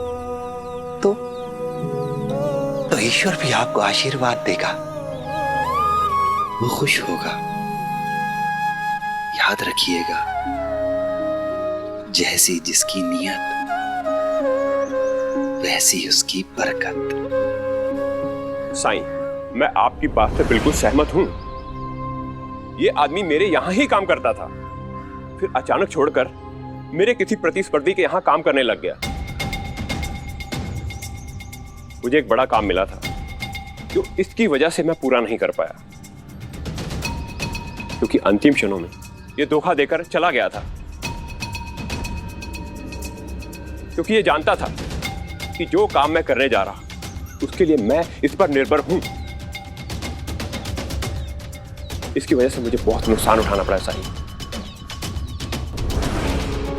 तो ईश्वर भी आपको आशीर्वाद देगा, वो खुश होगा। याद रखिएगा, जैसी जिसकी नियत वैसी उसकी बरकत। साईं, मैं आपकी बात से बिल्कुल सहमत हूं। ये आदमी मेरे यहां ही काम करता था, फिर अचानक छोड़कर मेरे किसी प्रतिस्पर्धी के यहां काम करने लग गया। मुझे एक बड़ा काम मिला था जो इसकी वजह से मैं पूरा नहीं कर पाया, क्योंकि अंतिम क्षणों में ये धोखा देकर चला गया था। क्योंकि ये जानता था कि जो काम मैं करने जा रहा उसके लिए मैं इस पर निर्भर हूं। इसकी वजह से मुझे बहुत नुकसान उठाना पड़ा साईं।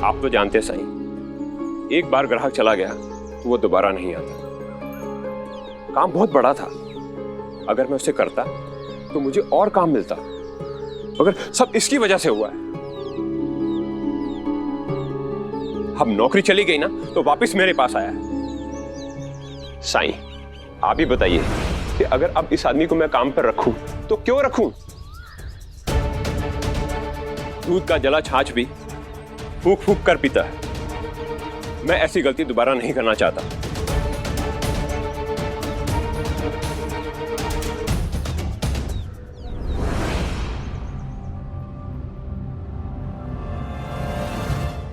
आप तो जानते हैं साईं, एक बार ग्राहक चला गया तो वो दोबारा नहीं आता। काम बहुत बड़ा था, अगर मैं उसे करता तो मुझे और काम मिलता, मगर सब इसकी वजह से हुआ है। अब नौकरी चली गई ना तो वापस मेरे पास आया है। साईं, आप ही बताइए कि अगर अब इस आदमी को मैं काम पर रखूं तो क्यों रखूं? दूध का जला छाछ भी फूक फूक कर पीता है। मैं ऐसी गलती दोबारा नहीं करना चाहता।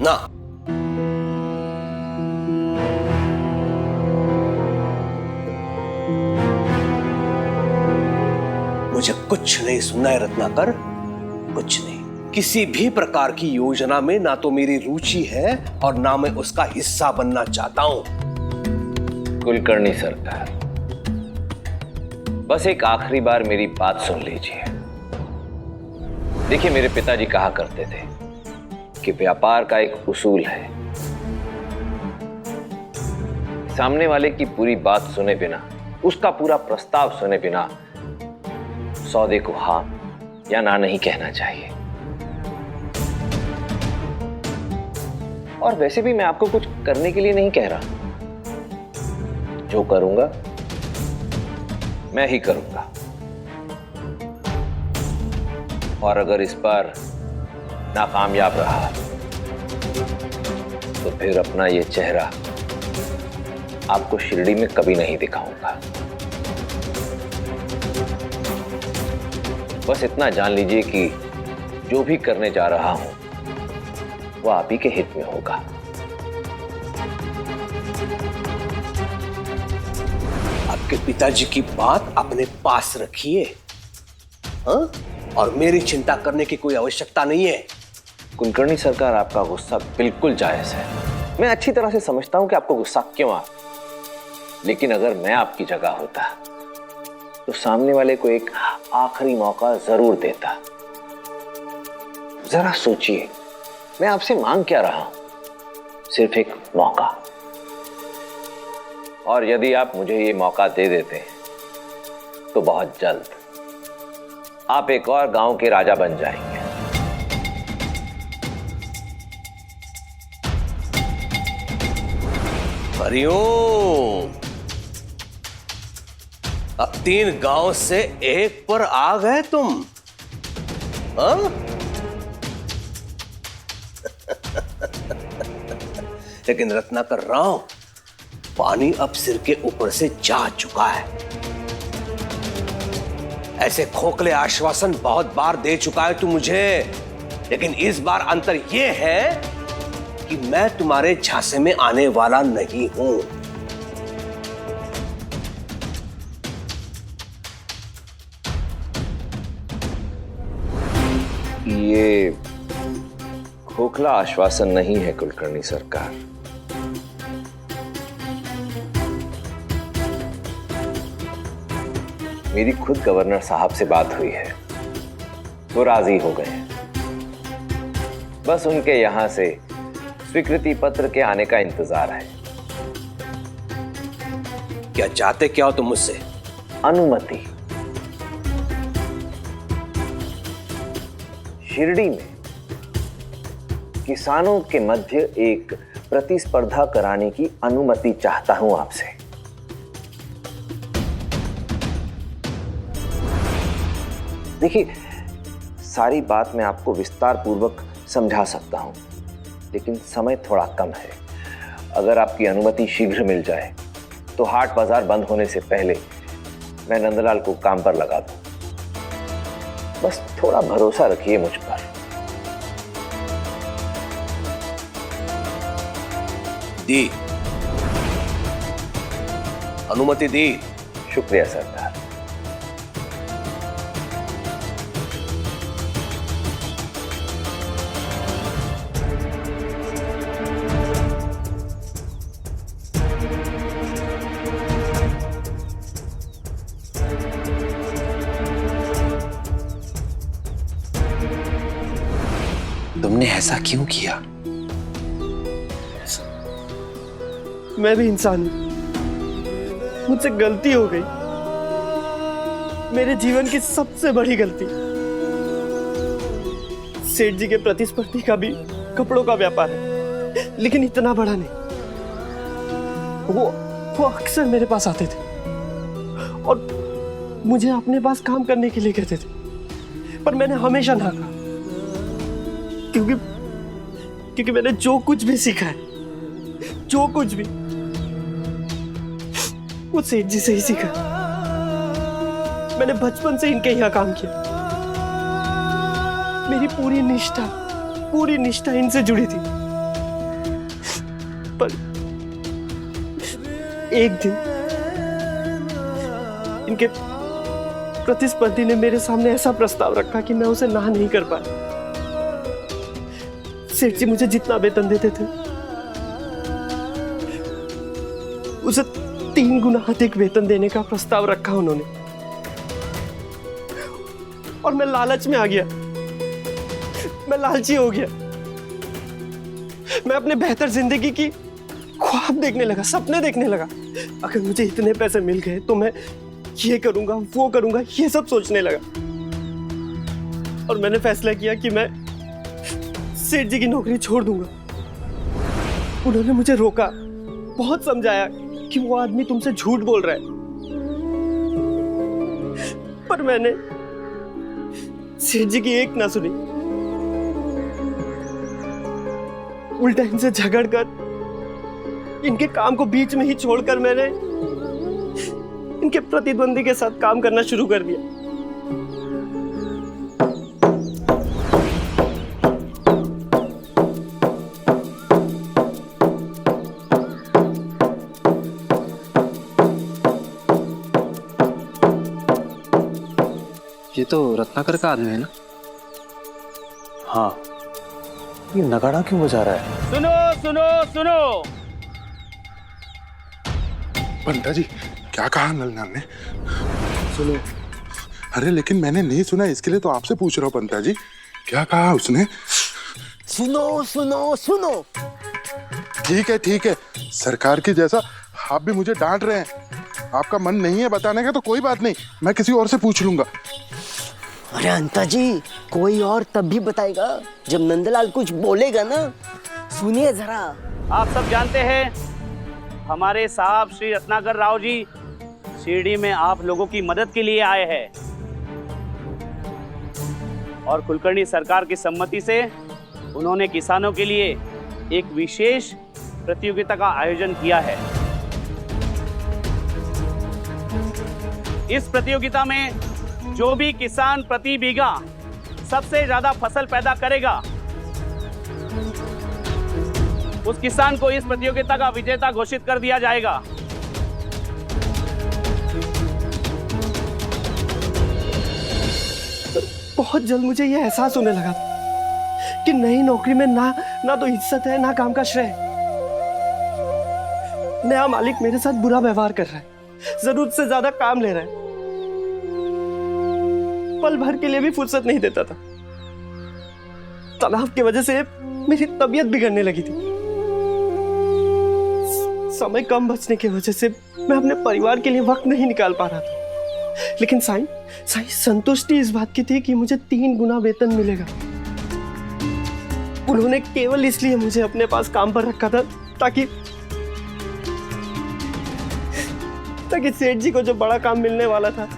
ना, मुझे कुछ नहीं सुनना है रत्नाकर, कुछ नहीं। किसी भी प्रकार की योजना में ना तो मेरी रुचि है और ना मैं उसका हिस्सा बनना चाहता हूं। कुलकर्णी सरकार, बस एक आखिरी बार मेरी बात सुन लीजिए। देखिए, मेरे पिताजी कहा करते थे कि व्यापार का एक उसूल है, सामने वाले की पूरी बात सुने बिना, उसका पूरा प्रस्ताव सुने बिना सौदे को हाँ या ना नहीं कहना चाहिए। और वैसे भी मैं आपको कुछ करने के लिए नहीं कह रहा, जो करूंगा मैं ही करूंगा। और अगर इस बार नाकामयाब रहा तो फिर अपना ये चेहरा आपको शिरडी में कभी नहीं दिखाऊंगा। बस इतना जान लीजिए कि जो भी करने जा रहा हूं वो आप ही के हित में होगा। आपके पिताजी की बात अपने पास रखिए, हाँ? और मेरी चिंता करने की कोई आवश्यकता नहीं है। कुलकर्णी सरकार, आपका गुस्सा बिल्कुल जायज है। मैं अच्छी तरह से समझता हूं कि आपको गुस्सा क्यों आ, लेकिन अगर मैं आपकी जगह होता तो सामने वाले को एक आखिरी मौका जरूर देता। जरा सोचिए, मैं आपसे मांग क्या रहा हूं? सिर्फ एक मौका। और यदि आप मुझे ये मौका दे देते तो बहुत जल्द आप एक और गांव के राजा बन जाएंगे। हरिओम। अब 3 गांव से एक पर आ गए तुम, हाँ? लेकिन रत्नाकर राव, पानी अब सिर के ऊपर से जा चुका है। ऐसे खोखले आश्वासन बहुत बार दे चुका है तू मुझे, लेकिन इस बार अंतर यह है कि मैं तुम्हारे झांसे में आने वाला नहीं हूं। ये खोखला आश्वासन नहीं है कुलकर्णी सरकार। मेरी खुद गवर्नर साहब से बात हुई है, वो राजी हो गए हैं। बस उनके यहां से स्वीकृति पत्र के आने का इंतजार है। क्या चाहते क्या हो तुम मुझसे? अनुमति। शिरडी में किसानों के मध्य एक प्रतिस्पर्धा कराने की अनुमति चाहता हूं आपसे। देखिए, सारी बात मैं आपको विस्तार पूर्वक समझा सकता हूं, लेकिन समय थोड़ा कम है। अगर आपकी अनुमति शीघ्र मिल जाए तो हाट बाजार बंद होने से पहले मैं नंदलाल को काम पर लगा दूं। बस थोड़ा भरोसा रखिए मुझ पर। दी, अनुमति दी। शुक्रिया सरकार। तुमने ऐसा क्यों किया? मैं भी इंसान हूं, मुझसे गलती हो गई, मेरे जीवन की सबसे बड़ी गलती। सेठ जी के प्रतिस्पर्धी का भी कपड़ों का व्यापार है, लेकिन इतना बड़ा नहीं। वो अक्सर मेरे पास आते थे और मुझे अपने पास काम करने के लिए कहते थे, पर मैंने हमेशा ना कहा, क्योंकि मैंने जो कुछ भी सीखा है, जो कुछ भी, वो सेठ जी से ही सीखा। मैंने बचपन से इनके यहाँ काम किया। मेरी पूरी निष्ठा इनसे जुड़ी थी। पर एक दिन इनके प्रतिस्पर्धी ने मेरे सामने ऐसा प्रस्ताव रखा कि मैं उसे ना नहीं कर पाया। सेठ जी मुझे जितना वेतन देते थे उसे 3 गुना अधिक वेतन देने का प्रस्ताव रखा उन्होंने, और मैं लालच में आ गया, मैं लालची हो गया। मैं अपने बेहतर जिंदगी की ख्वाब देखने लगा, सपने देखने लगा। अगर मुझे इतने पैसे मिल गए तो मैं ये करूंगा, वो करूंगा, ये सब सोचने लगा। और मैंने फैसला किया कि मैं सेठ जी की नौकरी छोड़ दूंगा। उन्होंने मुझे रोका, बहुत समझाया कि वो आदमी तुमसे झूठ बोल रहा है, पर मैंने सेठ जी की एक ना सुनी। उल्टा इनसे झगड़कर, इनके काम को बीच में ही छोड़कर मैंने इनके प्रतिद्वंदी के साथ काम करना शुरू कर दिया। ये तो रत्नाकर का आदमी है ना? हाँ, ये नगाड़ा क्यों बजा रहा है? सुनो सुनो सुनो, पंता जी क्या कहा नलनाल ने? सुनो। अरे लेकिन मैंने नहीं सुना, इसके लिए तो आपसे पूछ रहा हूँ पंता जी, क्या कहा उसने? सुनो सुनो सुनो। ठीक है, सरकार की जैसा आप भी मुझे डांट रहे हैं। आपका मन नहीं है बताने का तो कोई बात नहीं, मैं किसी और से पूछ लूंगा। अरे अंता जी, कोई और तब भी बताएगा जब नंदलाल कुछ बोलेगा ना। सुनिए जरा। आप सब जानते हैं हमारे साहब श्री रत्नाकर राव जी शिरडी में आप लोगों की मदद के लिए आए हैं और कुलकर्णी सरकार की सम्मति से उन्होंने किसानों के लिए एक विशेष प्रतियोगिता का आयोजन किया है। इस प्रतियोगिता में जो भी किसान प्रति बीघा सबसे ज्यादा फसल पैदा करेगा उस किसान को इस प्रतियोगिता का विजेता घोषित कर दिया जाएगा। बहुत जल्द मुझे यह एहसास होने लगा कि नई नौकरी में ना तो इज्जत है ना काम का श्रेय। नया मालिक मेरे साथ बुरा व्यवहार कर रहा है, जरूरत से ज्यादा काम ले रहा है, पल भर के लिए भी फुर्सत नहीं देता था। तनाव की वजह से मेरी तबीयत बिगड़ने लगी थी। समय कम बचने की वजह से मैं अपने परिवार के लिए वक्त नहीं निकाल पा रहा था। लेकिन साईं संतुष्टि इस बात की थी कि मुझे 3 गुना वेतन मिलेगा। उन्होंने केवल इसलिए मुझे अपने पास काम पर रखा था ताकि सेठ जी को जो बड़ा काम मिलने वाला था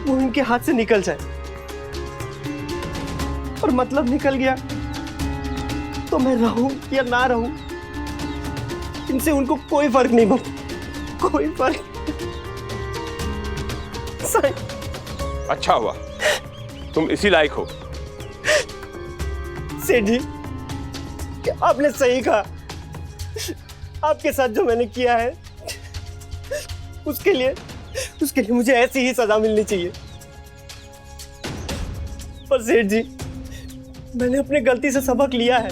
वो उनके हाथ से निकल जाए। और मतलब निकल गया तो मैं रहूं या ना रहूं इनसे उनको कोई फर्क नहीं पड़ता, कोई फर्क। अच्छा हुआ तुम इसी लायक हो। सेठ जी आपने सही कहा, आपके साथ जो मैंने किया है उसके लिए मुझे ऐसी ही सजा मिलनी चाहिए। पर सेठ जी मैंने अपनी गलती से सबक लिया है,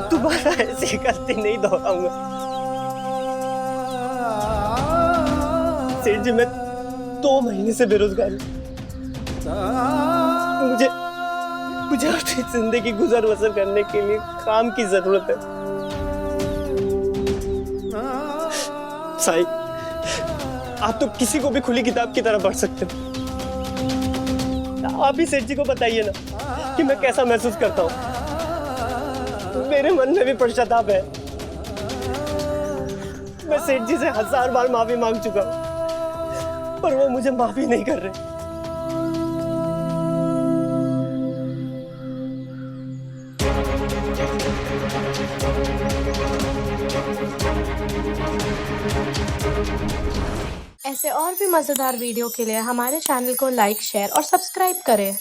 दोबारा ऐसी गलती नहीं दोहराऊंगा। सेठ जी मैं 2 महीने से बेरोजगार हूं। मुझे अपनी जिंदगी गुजर बसर करने के लिए काम की जरूरत है। साईं आप तो किसी को भी खुली किताब की तरह पढ़ सकते हो। आप ही सेठ जी को बताइए ना कि मैं कैसा महसूस करता हूँ। मेरे मन में भी पश्चाताप है। मैं सेठ जी से 1000 बार माफी मांग चुका हूं, पर वो मुझे माफी नहीं कर रहे। ऐसे और भी मजेदार वीडियो के लिए हमारे चैनल को लाइक, शेयर और सब्सक्राइब करें।